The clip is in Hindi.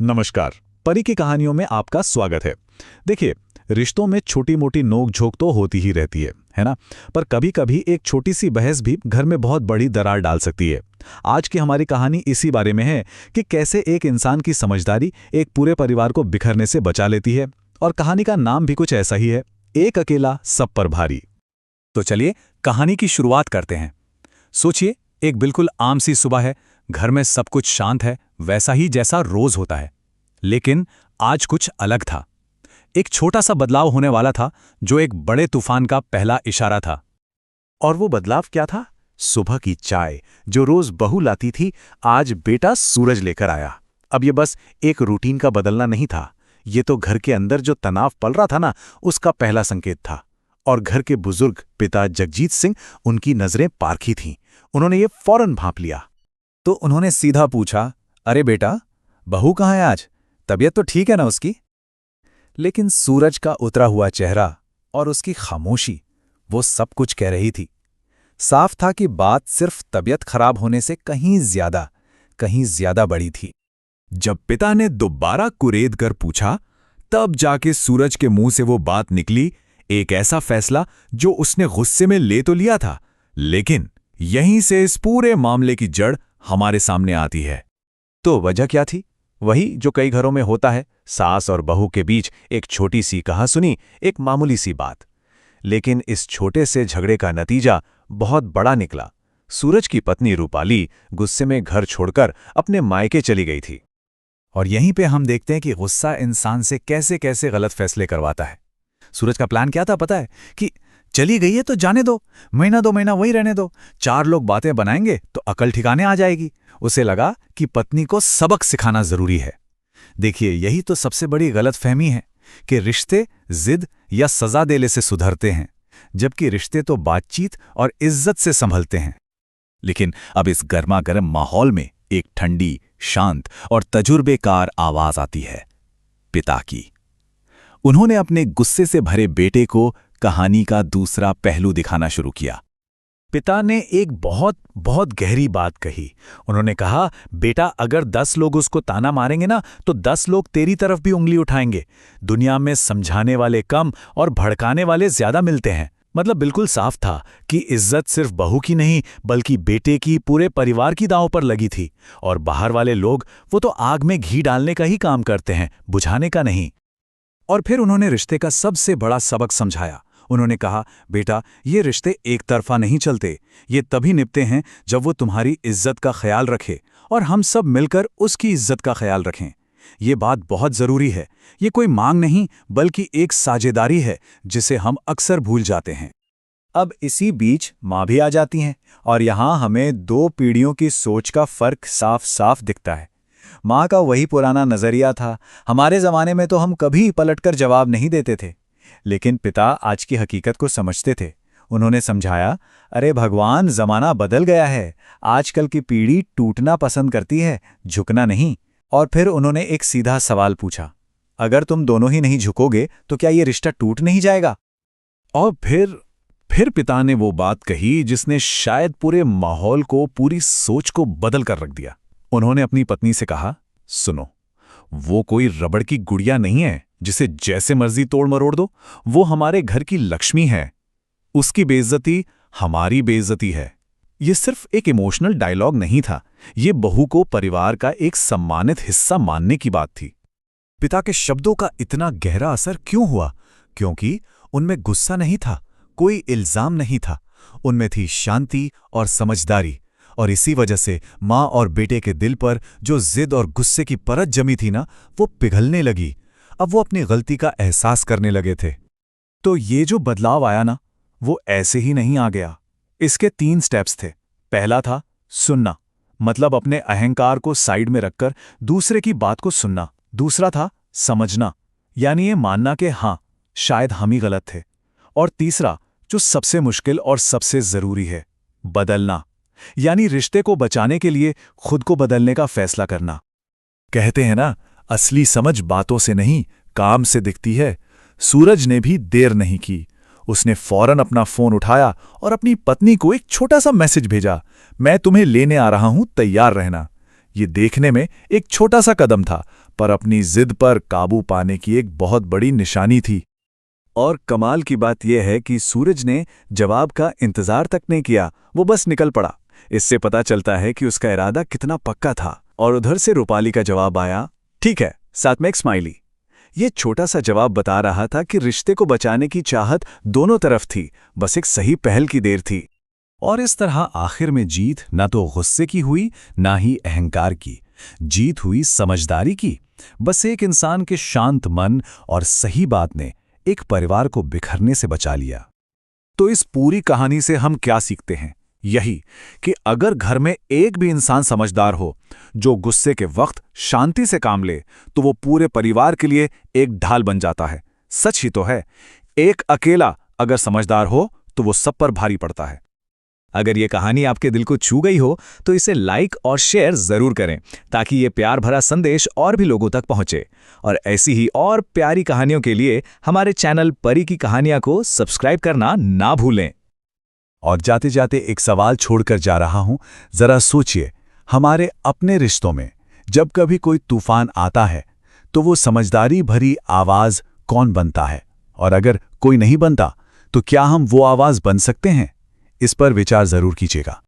नमस्कार। परी की कहानियों में आपका स्वागत है। देखिए, रिश्तों में छोटी मोटी नोक झोंक तो होती ही रहती है ना? पर कभी कभी एक छोटी सी बहस भी घर में बहुत बड़ी दरार डाल सकती है। आज की हमारी कहानी इसी बारे में है कि कैसे एक इंसान की समझदारी एक पूरे परिवार को बिखरने से बचा लेती है। और कहानी का नाम भी कुछ ऐसा ही है, एक अकेला सब पर भारी। तो चलिए कहानी की शुरुआत करते हैं। सोचिए, एक बिल्कुल आम सी सुबह है। घर में सब कुछ शांत है, वैसा ही जैसा रोज होता है। लेकिन आज कुछ अलग था। एक छोटा सा बदलाव होने वाला था, जो एक बड़े तूफान का पहला इशारा था। और वो बदलाव क्या था? सुबह की चाय जो रोज बहू लाती थी, आज बेटा सूरज लेकर आया। अब ये बस एक रूटीन का बदलना नहीं था, ये तो घर के अंदर जो तनाव पल रहा था ना, उसका पहला संकेत था। और घर के बुजुर्ग पिता जगजीत सिंह, उनकी नजरें पारखी थीं। उन्होंने ये फौरन भांप लिया। तो उन्होंने सीधा पूछा, अरे बेटा, बहू कहाँ है आज? तबीयत तो ठीक है ना उसकी? लेकिन सूरज का उतरा हुआ चेहरा और उसकी खामोशी, वो सब कुछ कह रही थी। साफ था कि बात सिर्फ तबीयत खराब होने से कहीं ज्यादा बड़ी थी। जब पिता ने दोबारा कुरेद कर पूछा, तब जाके सूरज के मुंह से वो बात निकली, एक ऐसा फैसला जो उसने गुस्से में ले तो लिया था, लेकिन यहीं से इस पूरे मामले की जड़ हमारे सामने आती है। तो वजह क्या थी? वही जो कई घरों में होता है, सास और बहू के बीच एक छोटी सी कहासुनी, एक मामूली सी बात। लेकिन इस छोटे से झगड़े का नतीजा बहुत बड़ा निकला। सूरज की पत्नी रूपाली गुस्से में घर छोड़कर अपने मायके चली गई थी। और यहीं पे हम देखते हैं कि गुस्सा इंसान से कैसे कैसे गलत फैसले करवाता है। सूरज का प्लान क्या था पता है? कि चली गई है तो जाने दो, महीना 2 महीना वही रहने दो, 4 लोग बातें बनाएंगे तो अकल ठिकाने आ जाएगी। उसे लगा कि पत्नी को सबक सिखाना जरूरी है। देखिए, यही तो सबसे बड़ी गलतफहमी है कि रिश्ते जिद या सजा देने से सुधरते हैं, जबकि रिश्ते तो बातचीत और इज्जत से संभलते हैं। लेकिन अब इस गर्मागर्म माहौल में एक ठंडी, शांत और तजुर्बेकार आवाज आती है, पिता की। उन्होंने अपने गुस्से से भरे बेटे को कहानी का दूसरा पहलू दिखाना शुरू किया। पिता ने एक बहुत बहुत गहरी बात कही। उन्होंने कहा, बेटा, अगर 10 लोग उसको ताना मारेंगे ना, तो 10 लोग तेरी तरफ भी उंगली उठाएंगे। दुनिया में समझाने वाले कम और भड़काने वाले ज्यादा मिलते हैं। मतलब बिल्कुल साफ था कि इज्जत सिर्फ बहू की नहीं, बल्कि बेटे की, पूरे परिवार की दांव पर लगी थी। और बाहर वाले लोग, वो तो आग में घी डालने का ही काम करते हैं, बुझाने का नहीं। और फिर उन्होंने रिश्ते का सबसे बड़ा सबक समझाया। उन्होंने कहा, बेटा, ये रिश्ते एक तरफा नहीं चलते। ये तभी निपटे हैं जब वो तुम्हारी इज्जत का ख्याल रखे और हम सब मिलकर उसकी इज्जत का ख्याल रखें। ये बात बहुत जरूरी है। ये कोई मांग नहीं, बल्कि एक साझेदारी है, जिसे हम अक्सर भूल जाते हैं। अब इसी बीच माँ भी आ जाती हैं, और यहाँ हमें 2 पीढ़ियों की सोच का फर्क साफ साफ दिखता है। माँ का वही पुराना नजरिया था, हमारे जमाने में तो हम कभी पलटकर जवाब नहीं देते थे। लेकिन पिता आज की हकीकत को समझते थे। उन्होंने समझाया, अरे भगवान, जमाना बदल गया है। आजकल की पीढ़ी टूटना पसंद करती है, झुकना नहीं। और फिर उन्होंने एक सीधा सवाल पूछा, अगर तुम दोनों ही नहीं झुकोगे तो क्या ये रिश्ता टूट नहीं जाएगा? और फिर पिता ने वो बात कही जिसने शायद पूरे माहौल को, पूरी सोच को बदल कर रख दिया। उन्होंने अपनी पत्नी से कहा, सुनो, वो कोई रबड़ की गुड़िया नहीं है जिसे जैसे मर्जी तोड़ मरोड़ दो। वो हमारे घर की लक्ष्मी है। उसकी बेइज्जती हमारी बेइज्जती है। ये सिर्फ एक इमोशनल डायलॉग नहीं था, ये बहू को परिवार का एक सम्मानित हिस्सा मानने की बात थी। पिता के शब्दों का इतना गहरा असर क्यों हुआ? क्योंकि उनमें गुस्सा नहीं था, कोई इल्जाम नहीं था, उनमें थी शांति और समझदारी। और इसी वजह से माँ और बेटे के दिल पर जो जिद और गुस्से की परत जमी थी ना, वो पिघलने लगी। अब वो अपनी गलती का एहसास करने लगे थे। तो ये जो बदलाव आया ना, वो ऐसे ही नहीं आ गया। इसके 3 स्टेप्स थे। पहला था सुनना, मतलब अपने अहंकार को साइड में रखकर दूसरे की बात को सुनना। दूसरा था समझना, यानी ये मानना कि हाँ, शायद हम ही गलत थे। और तीसरा, जो सबसे मुश्किल और सबसे जरूरी है, बदलना, यानी रिश्ते को बचाने के लिए खुद को बदलने का फैसला करना। कहते हैं ना, असली समझ बातों से नहीं, काम से दिखती है। सूरज ने भी देर नहीं की। उसने फौरन अपना फोन उठाया और अपनी पत्नी को एक छोटा सा मैसेज भेजा, मैं तुम्हें लेने आ रहा हूं, तैयार रहना। ये देखने में एक छोटा सा कदम था, पर अपनी जिद पर काबू पाने की एक बहुत बड़ी निशानी थी। और कमाल की बात यह है कि सूरज ने जवाब का इंतजार तक नहीं किया, वो बस निकल पड़ा। इससे पता चलता है कि उसका इरादा कितना पक्का था। और उधर से रूपाली का जवाब आया, ठीक है, साथ में एक स्माइली। ये छोटा सा जवाब बता रहा था कि रिश्ते को बचाने की चाहत दोनों तरफ थी, बस एक सही पहल की देर थी। और इस तरह आखिर में जीत ना तो गुस्से की हुई, ना ही अहंकार की। जीत हुई समझदारी की। बस एक इंसान के शांत मन और सही बात ने एक परिवार को बिखरने से बचा लिया। तो इस पूरी कहानी से हम क्या सीखते हैं? यही कि अगर घर में एक भी इंसान समझदार हो, जो गुस्से के वक्त शांति से काम ले, तो वो पूरे परिवार के लिए एक ढाल बन जाता है। सच ही तो है, एक अकेला अगर समझदार हो तो वो सब पर भारी पड़ता है। अगर ये कहानी आपके दिल को छू गई हो तो इसे लाइक और शेयर जरूर करें, ताकि ये प्यार भरा संदेश और भी लोगों तक पहुंचे। और ऐसी ही और प्यारी कहानियों के लिए हमारे चैनल परी की कहानियां को सब्सक्राइब करना ना भूलें। और जाते जाते एक सवाल छोड़कर जा रहा हूं, जरा सोचिए, हमारे अपने रिश्तों में जब कभी कोई तूफान आता है तो वो समझदारी भरी आवाज कौन बनता है? और अगर कोई नहीं बनता तो क्या हम वो आवाज बन सकते हैं? इस पर विचार जरूर कीजिएगा।